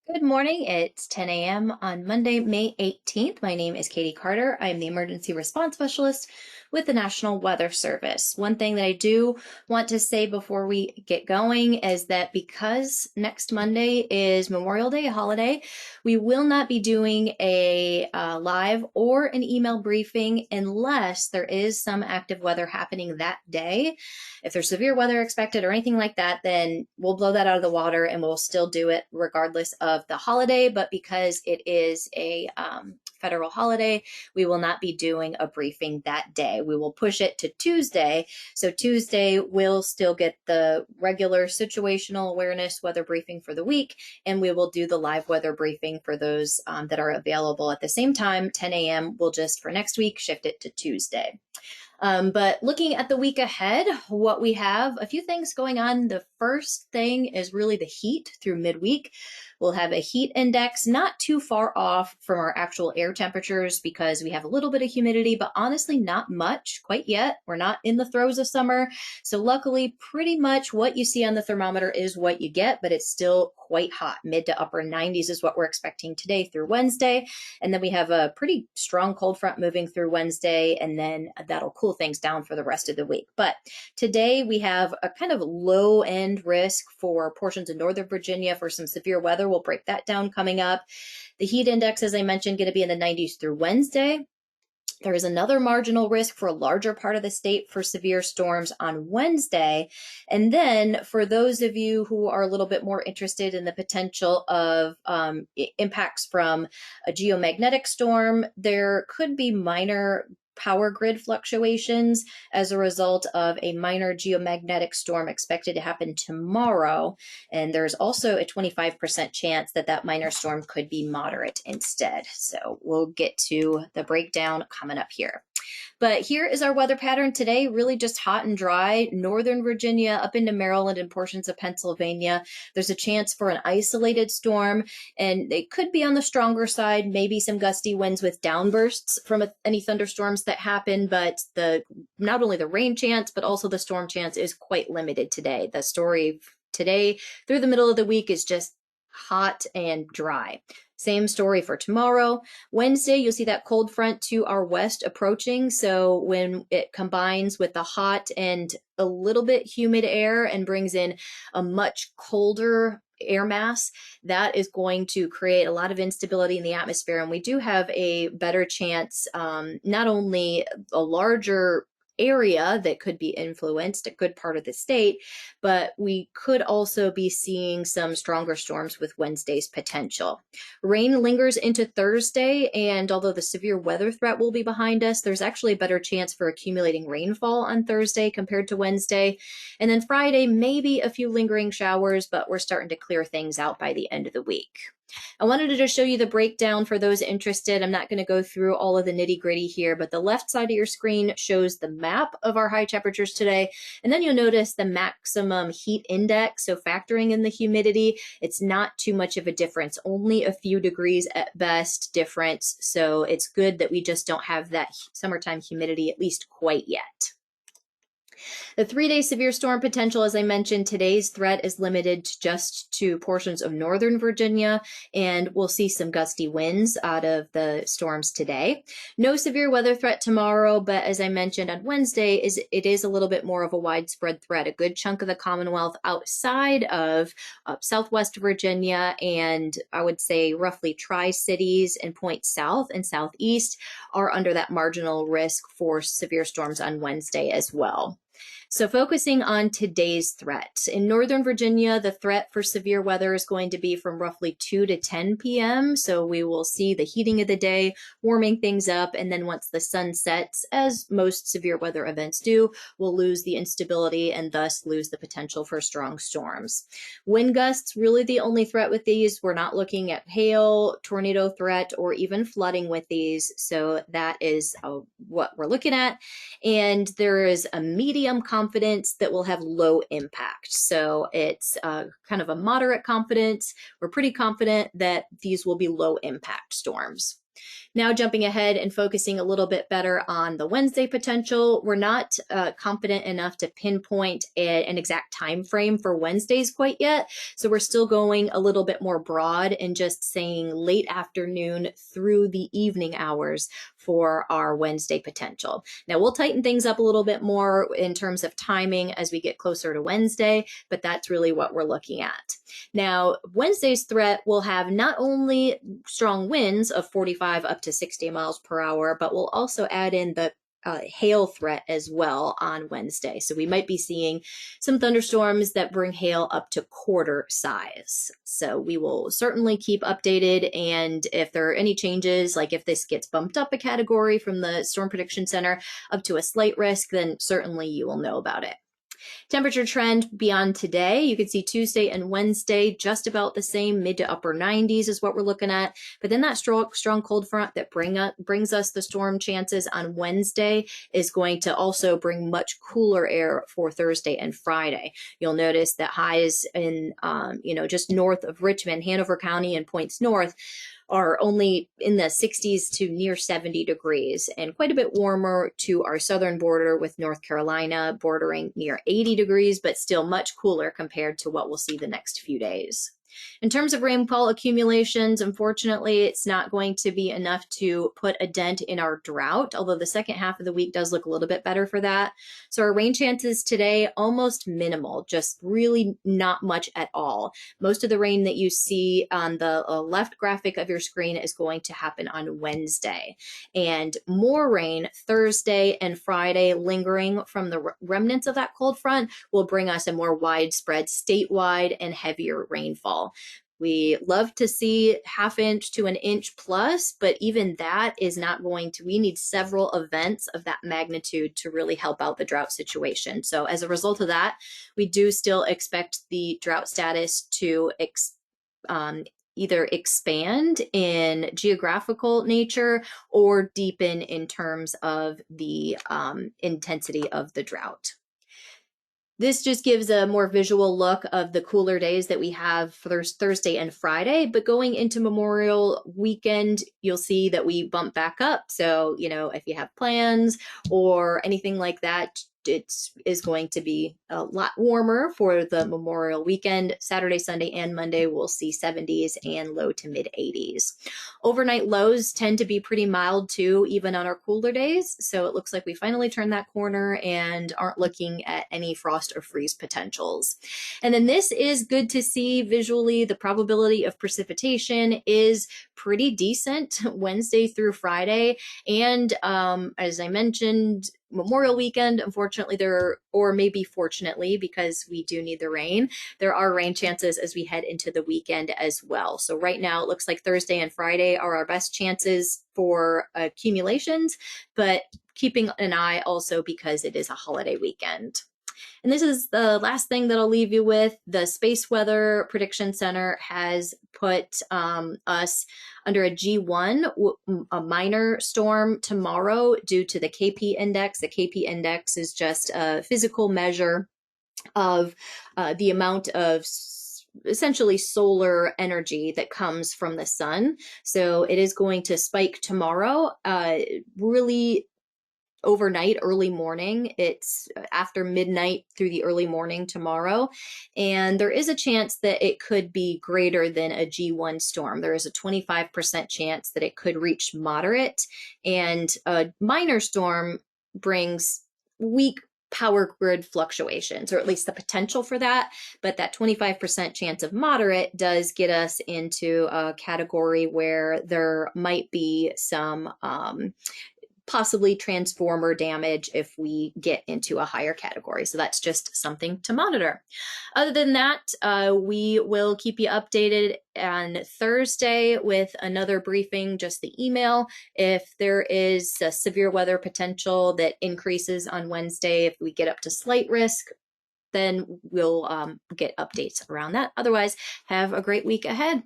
Good morning. It's 10 a.m. on Monday, May 18th. My name is Katie Carter. I am the Emergency Response Specialist with the National Weather Service. One thing that I do want to say before we get going is that because next Monday is Memorial Day, a holiday, we will not be doing a live or an email briefing unless there is some active weather happening that day. If there's severe weather expected or anything like that, then we'll blow that out of the water and we'll still do it regardless of the holiday. But because it is a federal holiday, we will not be doing a briefing that day. We will push it to Tuesday. So Tuesday, we'll still get the regular situational awareness weather briefing for the week, and we will do the live weather briefing for those that are available at the same time. 10 a.m. We'll just, for next week, shift it to Tuesday. But looking at the week ahead, what we have, a few things going on. The first thing is really the heat through midweek. We'll have a heat index not too far off from our actual air temperatures because we have a little bit of humidity, but honestly not much quite yet. We're not in the throes of summer. So luckily, pretty much what you see on the thermometer is what you get, but it's still quite hot. Mid to upper 90s is what we're expecting today through Wednesday. And then we have a pretty strong cold front moving through Wednesday, and then that'll cool things down for the rest of the week. But today we have a kind of low end risk for portions of Northern Virginia for some severe weather. We'll break that down coming up. The heat index, as I mentioned, going to be in the 90s through Wednesday. There is another marginal risk for a larger part of the state for severe storms on Wednesday. And then for those of you who are a little bit more interested in the potential of impacts from a geomagnetic storm, there could be minor power grid fluctuations as a result of a minor geomagnetic storm expected to happen tomorrow. And there's also a 25% chance that that minor storm could be moderate instead. So we'll get to the breakdown coming up here. But here is our weather pattern today, really just hot and dry. Northern Virginia up into Maryland and portions of Pennsylvania. There's a chance for an isolated storm, and it could be on the stronger side, maybe some gusty winds with downbursts from any thunderstorms that happen, but not only the rain chance, but also the storm chance is quite limited today. The story today through the middle of the week is just hot and dry. Same story for tomorrow. Wednesday, you'll see that cold front to our west approaching. So when it combines with the hot and a little bit humid air and brings in a much colder air mass, that is going to create a lot of instability in the atmosphere. And we do have a better chance, not only a larger area that could be influenced, a good part of the state, but we could also be seeing some stronger storms with Wednesday's potential. Rain lingers into Thursday, and although the severe weather threat will be behind us, there's actually a better chance for accumulating rainfall on Thursday compared to Wednesday. And then Friday, maybe a few lingering showers, but we're starting to clear things out by the end of the week. I wanted to just show you the breakdown for those interested. I'm not going to go through all of the nitty gritty here, but the left side of your screen shows the map of our high temperatures today. And then you'll notice the maximum heat index. So factoring in the humidity, it's not too much of a difference, only a few degrees at best difference. So it's good that we just don't have that summertime humidity, at least quite yet. The 3-day severe storm potential, as I mentioned, today's threat is limited just to portions of Northern Virginia, and we'll see some gusty winds out of the storms today. No severe weather threat tomorrow, but as I mentioned on Wednesday, it is a little bit more of a widespread threat. A good chunk of the Commonwealth outside of Southwest Virginia, and I would say roughly Tri-Cities and points south and southeast are under that marginal risk for severe storms on Wednesday as well. So focusing on today's threat. In Northern Virginia, the threat for severe weather is going to be from roughly 2 to 10 p.m. So we will see the heating of the day, warming things up, and then once the sun sets, as most severe weather events do, we'll lose the instability and thus lose the potential for strong storms. Wind gusts, really the only threat with these. We're not looking at hail, tornado threat, or even flooding with these. So that is what we're looking at. And there is a medium confidence that will have low impact. So it's kind of a moderate confidence. We're pretty confident that these will be low impact storms. Now jumping ahead and focusing a little bit better on the Wednesday potential, we're not confident enough to pinpoint an exact time frame for Wednesdays quite yet. So we're still going a little bit more broad and just saying late afternoon through the evening hours for our Wednesday potential. Now we'll tighten things up a little bit more in terms of timing as we get closer to Wednesday, but that's really what we're looking at. Now, Wednesday's threat will have not only strong winds of 45 up to 60 miles per hour, but we'll also add in the hail threat as well on Wednesday. So we might be seeing some thunderstorms that bring hail up to quarter size. So we will certainly keep updated. And if there are any changes, like if this gets bumped up a category from the Storm Prediction Center up to a slight risk, then certainly you will know about it. Temperature trend beyond today, you can see Tuesday and Wednesday just about the same, mid to upper 90s is what we're looking at. But then that strong cold front that brings us the storm chances on Wednesday is going to also bring much cooler air for Thursday and Friday. You'll notice that highs in, just north of Richmond, Hanover County and points north are only in the 60s to near 70 degrees and quite a bit warmer to our southern border with North Carolina bordering near 80 degrees, but still much cooler compared to what we'll see the next few days. In terms of rainfall accumulations, unfortunately, it's not going to be enough to put a dent in our drought, although the second half of the week does look a little bit better for that. So our rain chances today, almost minimal, just really not much at all. Most of the rain that you see on the left graphic of your screen is going to happen on Wednesday. And more rain Thursday and Friday lingering from the remnants of that cold front will bring us a more widespread statewide and heavier rainfall. We love to see ½ inch to an inch plus, but even that is not going to, we need several events of that magnitude to really help out the drought situation. So as a result of that, we do still expect the drought status to either expand in geographical nature or deepen in terms of the intensity of the drought. This just gives a more visual look of the cooler days that we have for Thursday and Friday, but going into Memorial weekend, you'll see that we bump back up. So, if you have plans or anything like that, it is going to be a lot warmer for the Memorial weekend. Saturday, Sunday, and Monday, we'll see 70s and low to mid 80s. Overnight lows tend to be pretty mild too, even on our cooler days. So it looks like we finally turned that corner and aren't looking at any frost or freeze potentials. And then this is good to see visually. The probability of precipitation is pretty decent Wednesday through Friday. And as I mentioned, Memorial weekend, unfortunately, or maybe fortunately, because we do need the rain, there are rain chances as we head into the weekend as well. So right now it looks like Thursday and Friday are our best chances for accumulations, but keeping an eye also because it is a holiday weekend. And this is the last thing that I'll leave you with. The Space Weather Prediction Center has put us under a G1, a minor storm tomorrow due to the KP index. The KP index is just a physical measure of the amount of essentially solar energy that comes from the sun. So it is going to spike tomorrow, really overnight, early morning. It's after midnight through the early morning tomorrow. And there is a chance that it could be greater than a G1 storm. There is a 25% chance that it could reach moderate. And a minor storm brings weak power grid fluctuations, or at least the potential for that. But that 25% chance of moderate does get us into a category where there might be some possibly transformer damage if we get into a higher category. So that's just something to monitor. Other than that, we will keep you updated on Thursday with another briefing, just the email. If there is a severe weather potential that increases on Wednesday, if we get up to slight risk, then we'll get updates around that. Otherwise, have a great week ahead.